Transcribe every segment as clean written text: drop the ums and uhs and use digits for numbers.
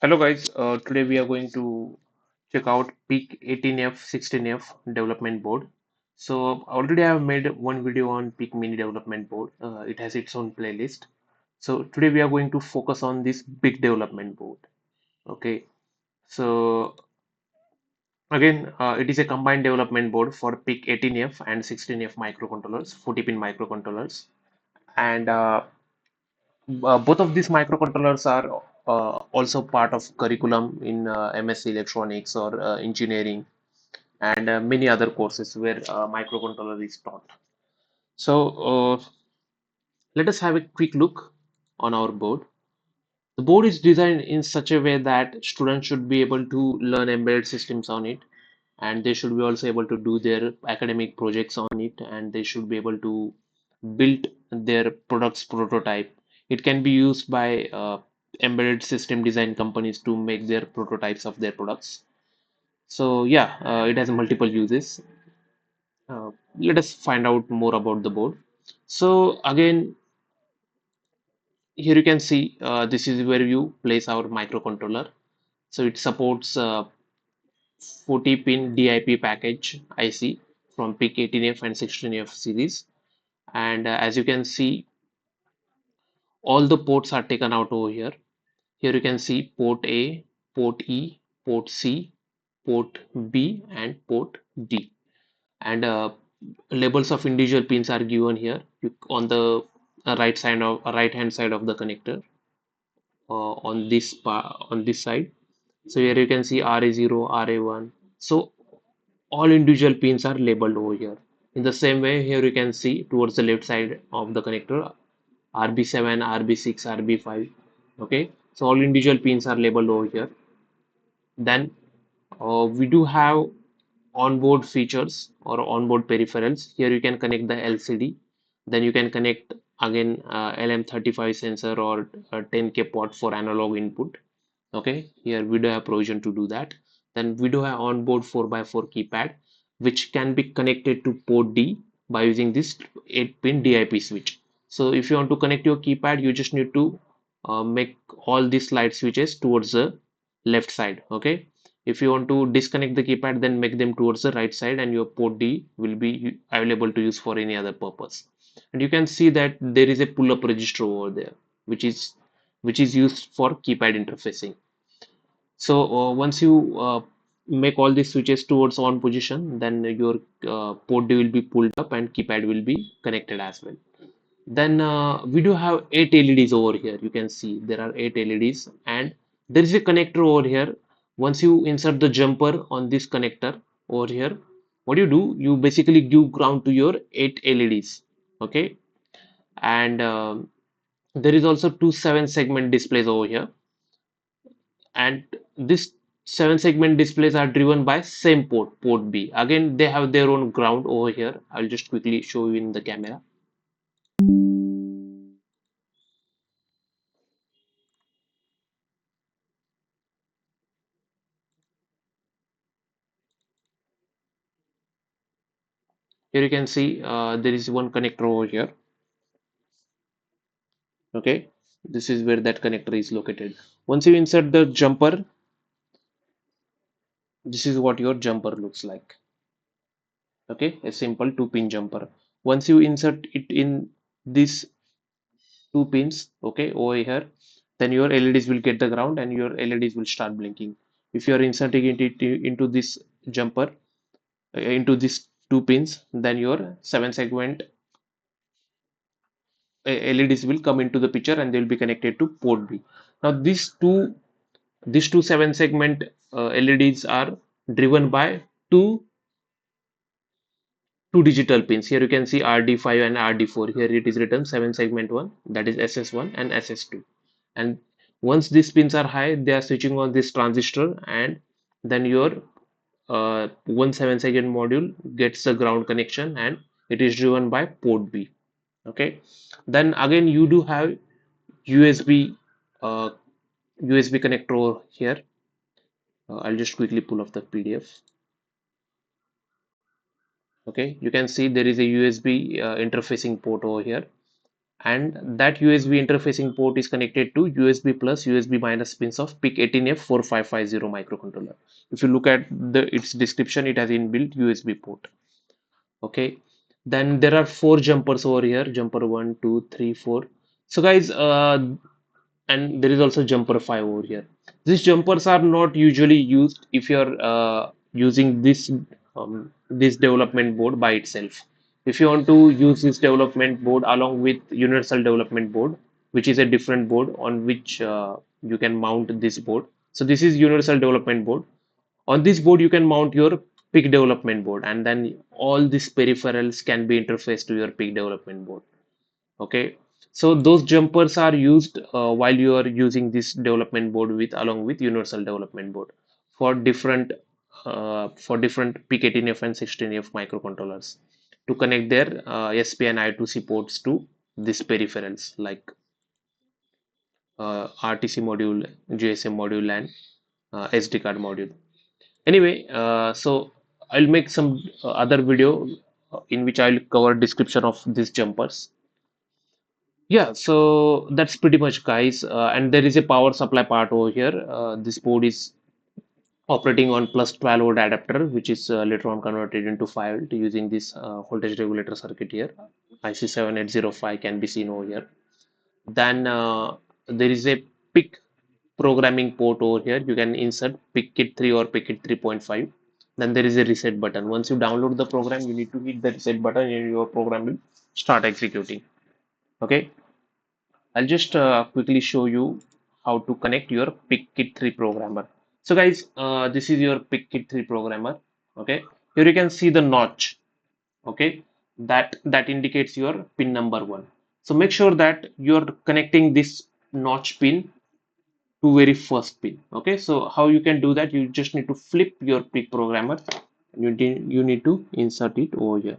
Hello guys, today we are going to check out PIC 18F 16F development board. So already I have made one video on PIC mini development board. It has its own playlist. So today we are going to focus on this big development board. Okay, so again, it is a combined development board for PIC 18F and 16F microcontrollers, 40-pin microcontrollers, and both of these microcontrollers are also part of curriculum in MSc Electronics or engineering and many other courses where microcontroller is taught. So let us have a quick look on our board. The board is designed in such a way that students should be able to learn embedded systems on it, and they should be also able to do their academic projects on it, and they should be able to build their products prototype. It can be used by embedded system design companies to make their prototypes of their products. So yeah, it has multiple uses. Let us find out more about the board. So again, here you can see this is where you place our microcontroller. So it supports 40-pin DIP package IC from PIC 18F and 16F series. And as you can see, all the ports are taken out over here. Here you can see port A, port E, port C, port B, and port D. And labels of individual pins are given here on the right hand side of the connector on this side. So here you can see RA0, RA1. So all individual pins are labeled over here. In the same way, here you can see towards the left side of the connector RB7, RB6, RB5. Okay, so all individual pins are labeled over here. Then we do have onboard features or onboard peripherals. Here you can connect the LCD. Then you can connect again LM35 sensor or 10K port for analog input. Okay, here we do have provision to do that. Then we do have onboard 4x4 keypad, which can be connected to port D by using this 8-pin DIP switch. So if you want to connect your keypad, you just need to make all these light switches towards the left side. Okay, if you want to disconnect the keypad, then make them towards the right side, and your port D will be available to use for any other purpose. And you can see that there is a pull-up register over there, which is used for keypad interfacing. So once you make all these switches towards on position, then your port D will be pulled up and keypad will be connected as well. Then we do have 8 LEDs over here. You can see there are 8 LEDs, and there is a connector over here. Once you insert the jumper on this connector over here, what you do, you basically give ground to your 8 LEDs. Okay, and there is also two 7-segment displays over here, and this 7-segment displays are driven by same port B. Again, they have their own ground over here. I'll just quickly show you in the camera. Here you can see there is one connector over here. Okay, this is where that connector is located. Once you insert the jumper, this is what your jumper looks like. Okay, a simple 2-pin jumper. Once you insert it in these 2 pins, okay, over here, then your LEDs will get the ground and your LEDs will start blinking. If you are inserting it into this jumper, into these 2 pins, then your 7-segment LEDs will come into the picture and they will be connected to port B. Now these two 7-segment LEDs are driven by two digital pins. Here you can see RD5 and RD4. Here it is written 7-segment 1, that is SS1 and SS2. And once these pins are high, they are switching on this transistor, and then your 1 7-segment module gets the ground connection and it is driven by port B. Okay, then again you do have USB uh, USB connector here. I'll just quickly pull off the PDF. Okay, you can see there is a USB interfacing port over here. and that USB interfacing port is connected to USB plus USB minus pins of PIC18F4550 microcontroller. If you look at its description, it has inbuilt USB port. Okay, then there are four jumpers over here, jumper one, two, three, four. So guys, and there is also jumper 5 over here. These jumpers are not usually used if you're using this development board by itself. If you want to use this development board along with universal development board, which is a different board on which you can mount this board. So this is universal development board. On this board, you can mount your PIC development board, and then all these peripherals can be interfaced to your PIC development board. Okay, so those jumpers are used while you are using this development board with along with universal development board for different PIC18F and 16F microcontrollers to connect their SP and I2C ports to these peripherals like RTC module, GSM module, and SD card module. Anyway, so I'll make some other video in which I'll cover description of these jumpers. Yeah, so that's pretty much, guys. And there is a power supply part over here. This board is operating on plus 12 volt adapter, which is later on converted into 5 volt using this voltage regulator circuit here. IC7805 can be seen over here. Then there is a PIC programming port over here. You can insert PIC kit 3 or PIC kit 3.5. Then there is a reset button. Once you download the program, you need to hit the reset button and your program will start executing. Okay. I'll just quickly show you how to connect your PIC-Kit 3 programmer. So guys, this is your PIC-Kit 3 programmer. Okay, here you can see the notch. Okay, that indicates your pin number one. So make sure that you're connecting this notch pin to very first pin. Okay, so how you can do that? You just need to flip your PIC programmer. You need to insert it over here.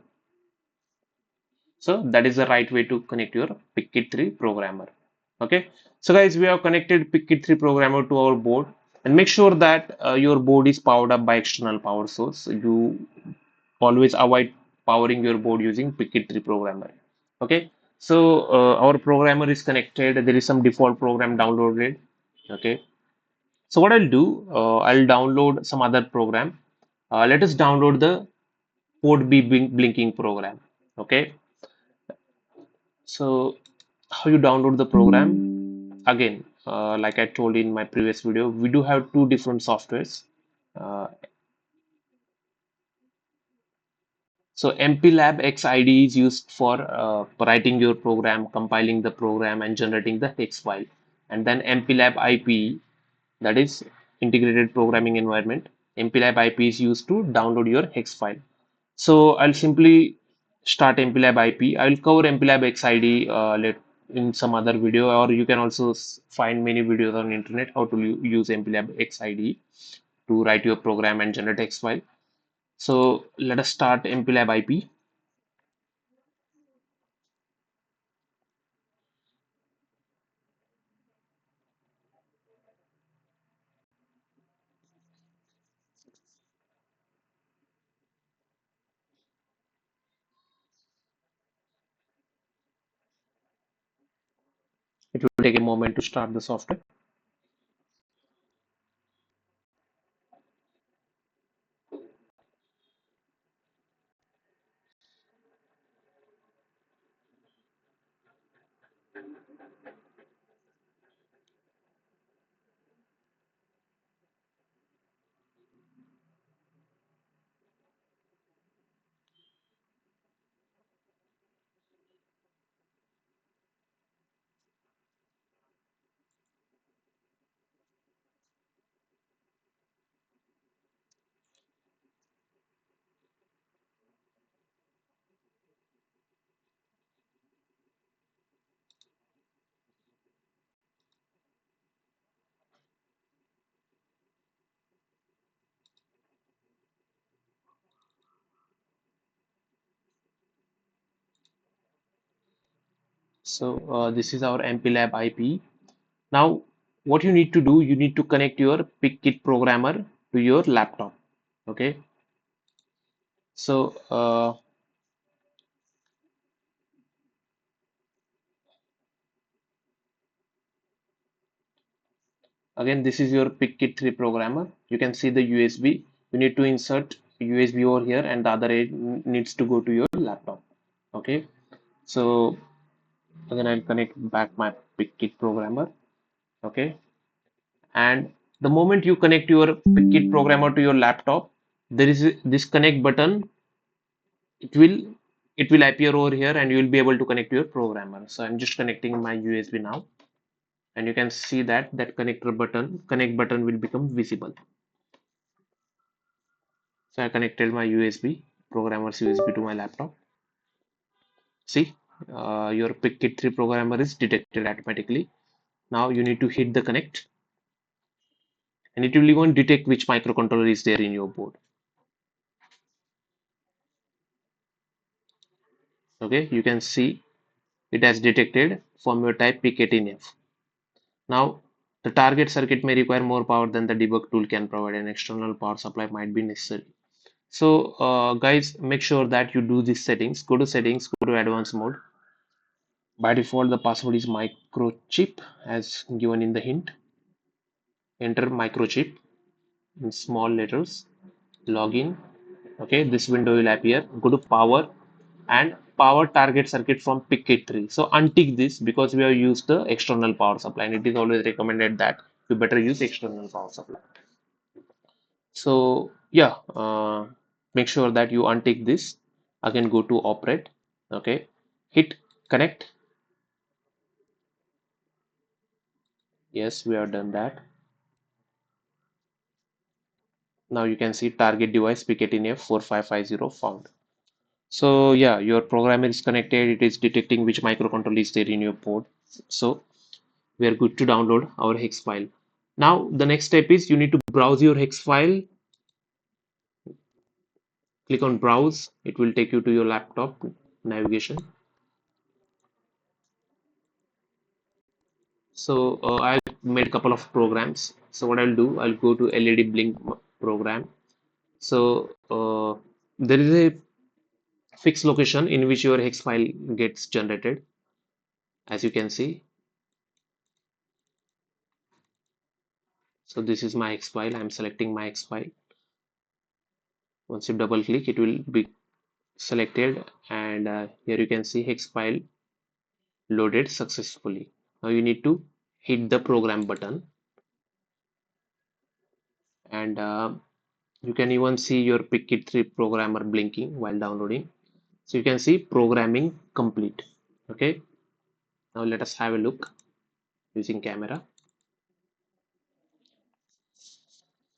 So that is the right way to connect your PIC-Kit 3 programmer. Okay. So guys, we have connected PIC-Kit 3 programmer to our board, and make sure that your board is powered up by external power source. You always avoid powering your board using PIC-Kit 3 programmer. Okay. So our programmer is connected. There is some default program downloaded. Okay. So what I'll do, I'll download some other program. Let us download the port B blinking program. Okay. So how you download the program? Again, like I told in my previous video, we do have two different softwares. Uh, so MPLAB XID is used for writing your program, compiling the program, and generating the hex file. And then MPLAB IP, that is integrated programming environment. MPLAB IP is used to download your hex file. So I'll simply start MPLAB IP. I'll cover MPLAB XID in some other video, or you can also find many videos on internet how to use MPLAB XID to write your program and generate text file. So let us start MPLAB IP. It will take a moment to start the software. So this is our MPLAB IP. Now, what you need to do, you need to connect your PIC-Kit programmer to your laptop. Okay. So Again, this is your PIC 3 programmer. You can see the USB. You need to insert USB over here, and the other end needs to go to your laptop. Okay, so again, I'll connect back my PIC programmer. Okay, and the moment you connect your PIC programmer to your laptop, there is this connect button. It will appear over here, and you will be able to connect your programmer. So I'm just connecting my USB now, and you can see that connect button will become visible. So I connected my USB, programmer's USB to my laptop. See, your PIC3 programmer is detected automatically. Now you need to hit the connect, and it will even detect which microcontroller is there in your board. Okay, you can see it has detected from your type PIC18F. Now, the target circuit may require more power than the debug tool can provide, and external power supply might be necessary. So, guys, make sure that you do these settings. Go to settings, go to advanced mode. By default, the password is microchip as given in the hint. Enter microchip in small letters. Login. Okay, this window will appear. Go to power and power target circuit from PIC3. So untick this because we have used the external power supply, and it is always recommended that you better use external power supply. So yeah, make sure that you untick this. Again, go to operate. Okay, hit connect. Yes, we have done that. Now you can see target device PIC18F4550 found. So yeah, your program is connected. It is detecting which microcontroller is there in your board. So we are good to download our hex file. Now the next step is you need to browse your hex file. Click on browse. It will take you to your laptop navigation. So I made a couple of programs. So what I'll do, I'll go to LED blink program. So there is a fixed location in which your hex file gets generated. As you can see, so this is my hex file. I'm selecting my hex file. Once you double click, it will be selected, and here you can see hex file loaded successfully. Now you need to hit the program button, and you can even see your PIC3 programmer blinking while downloading. So you can see programming complete. Okay, now let us have a look using camera.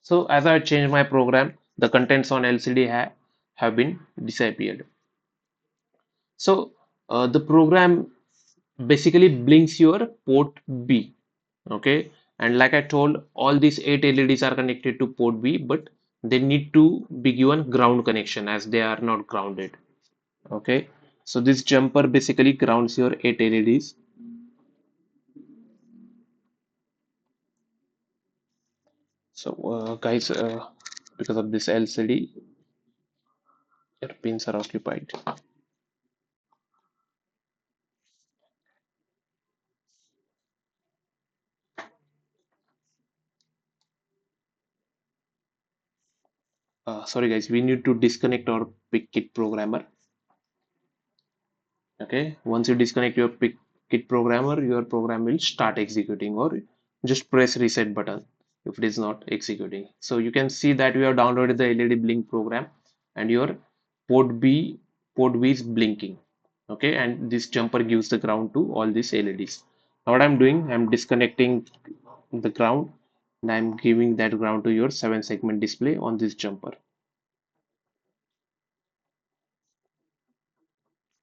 So as I change my program, the contents on LCD have been disappeared. So the program basically blinks your port B. Okay, and like I told, all these 8 LEDs are connected to port B, but they need to be given ground connection as they are not grounded. Okay, so this jumper basically grounds your 8 LEDs. So guys, because of this LCD, your pins are occupied. Sorry guys, we need to disconnect our PIC programmer. Okay, once you disconnect your PIC programmer, your program will start executing, or just press reset button if it is not executing. So you can see that we have downloaded the LED blink program, and your port B port B is blinking. Okay, and this jumper gives the ground to all these LEDs. Now what I'm doing, I'm disconnecting the ground, and I'm giving that ground to your 7-segment display on this jumper.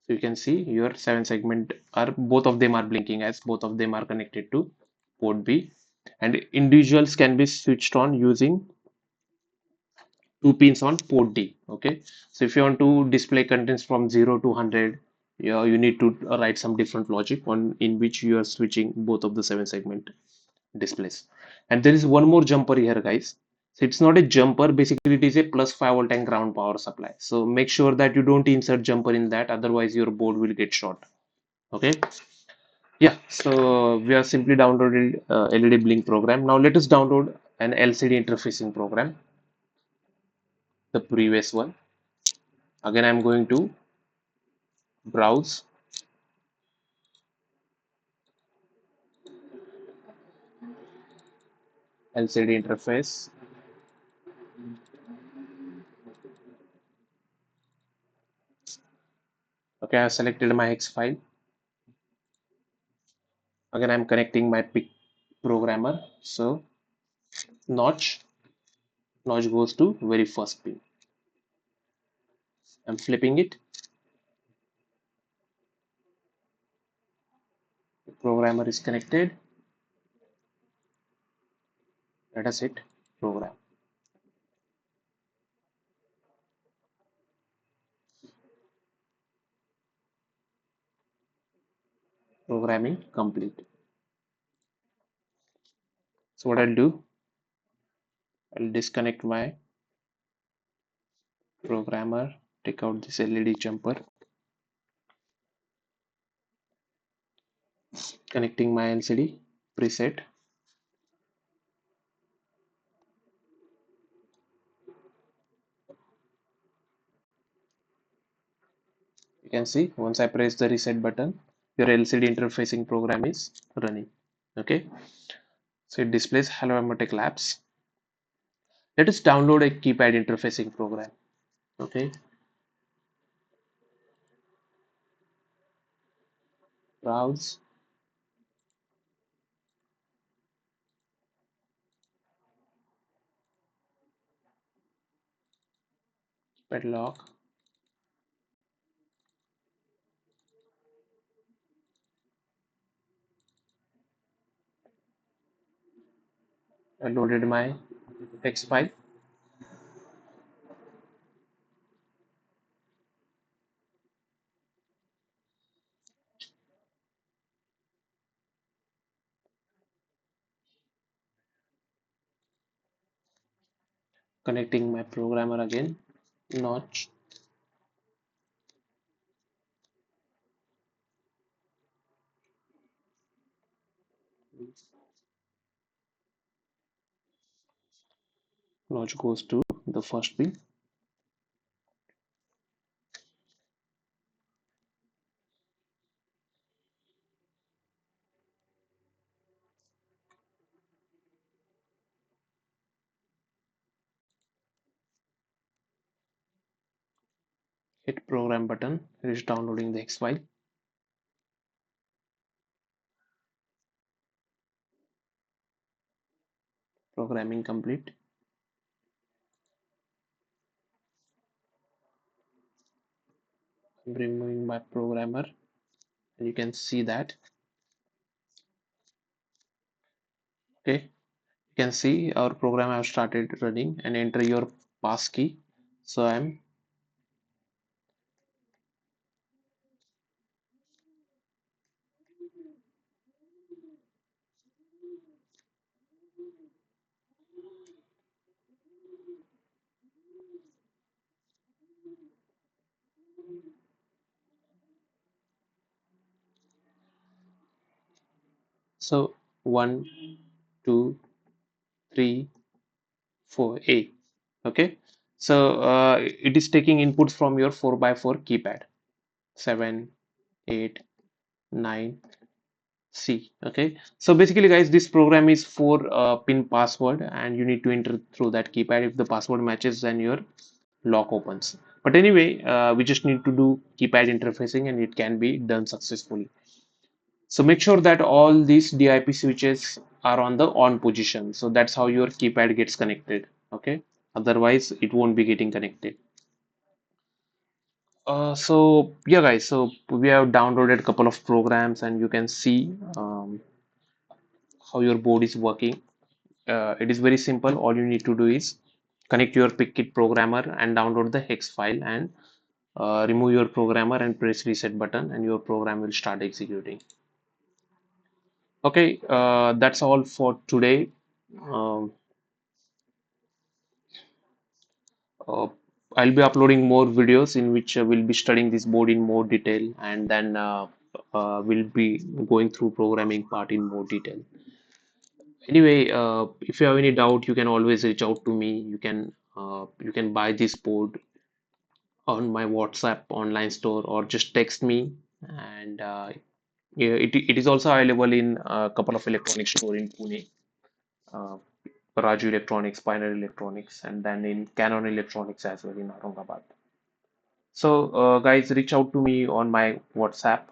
So you can see your 7-segment are, both of them are blinking as both of them are connected to port B, and individuals can be switched on using 2 pins on port D. Okay, so if you want to display contents from 0 to 100, you need to write some different logic on in which you are switching both of the 7-segment displays. And there is one more jumper here, guys. So it's not a jumper, basically it is a plus 5 volt and ground power supply. So make sure that you don't insert jumper in that, otherwise your board will get short. Okay, Yeah, so we have simply downloaded LED Blink program. Now let us download an LCD interfacing program, the previous one. Again, I'm going to browse LCD interface. Okay, I've selected my hex file. Again, I'm connecting my PIC programmer. So notch goes to very first pin. I'm flipping it. The programmer is connected. Let us hit program. Programming complete. So what I'll do, I'll disconnect my programmer, take out this LED jumper, connecting my LCD preset. You can see once I press the reset button, your LCD interfacing program is running. Okay, so it displays Hello Amotech Labs. Let us download a keypad interfacing program. Okay, browse, padlock. I loaded my text file, connecting my programmer again. Notch, notch goes to the first pin. Hit program button. It is downloading the hex file. Programming complete. I'm removing my programmer. And you can see that. Okay, you can see our program has started running and enter your pass key. So I'm so 1 2 3 4 A. Okay, so it is taking inputs from your 4x4 keypad. 7 8 9 C. Okay, so basically guys, this program is for pin password and you need to enter through that keypad. If the password matches, then your lock opens. But anyway, we just need to do keypad interfacing and it can be done successfully. So make sure that all these DIP switches are on the on position. So that's how your keypad gets connected. Okay, otherwise it won't be getting connected. So yeah guys, so we have downloaded a couple of programs and you can see how your board is working. It is very simple. All you need to do is connect your PicKit programmer and download the hex file and remove your programmer and press reset button and your program will start executing. Okay, that's all for today. Um, uh, I'll be uploading more videos in which we'll be studying this board in more detail and then will be going through programming part in more detail. Anyway, if you have any doubt, you can always reach out to me. You can buy this board on my WhatsApp online store or just text me. And yeah, it is also available in a couple of electronic store in Pune, uh, Raju Electronics, Pioneer Electronics, and then in Canon Electronics as well in Aurangabad. So, guys, reach out to me on my WhatsApp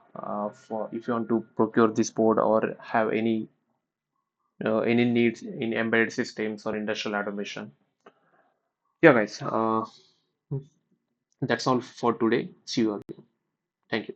for if you want to procure this board or have any needs in embedded systems or industrial automation. Yeah, guys, that's all for today. See you again. Thank you.